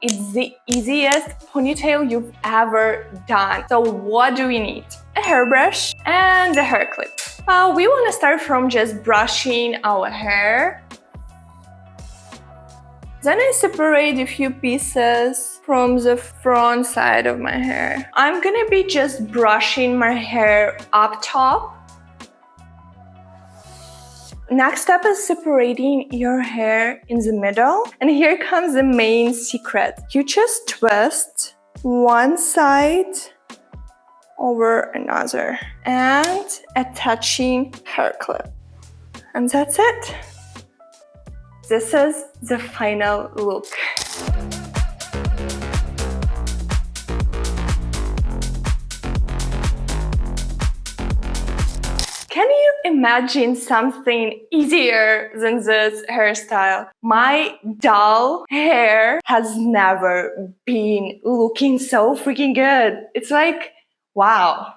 It's the easiest ponytail you've ever done. So what do we need? A hairbrush and a hair clip. We want to start from just brushing our hair. Then I separate a few pieces from the front side of my hair. I'm gonna be just brushing my hair up top. Next step is separating your hair in the middle. And here comes the main secret. You just twist one side over another and attaching hair clip. And that's it. This is the final look. Can you imagine something easier than this hairstyle? My dull hair has never been looking so freaking good. It's like, wow.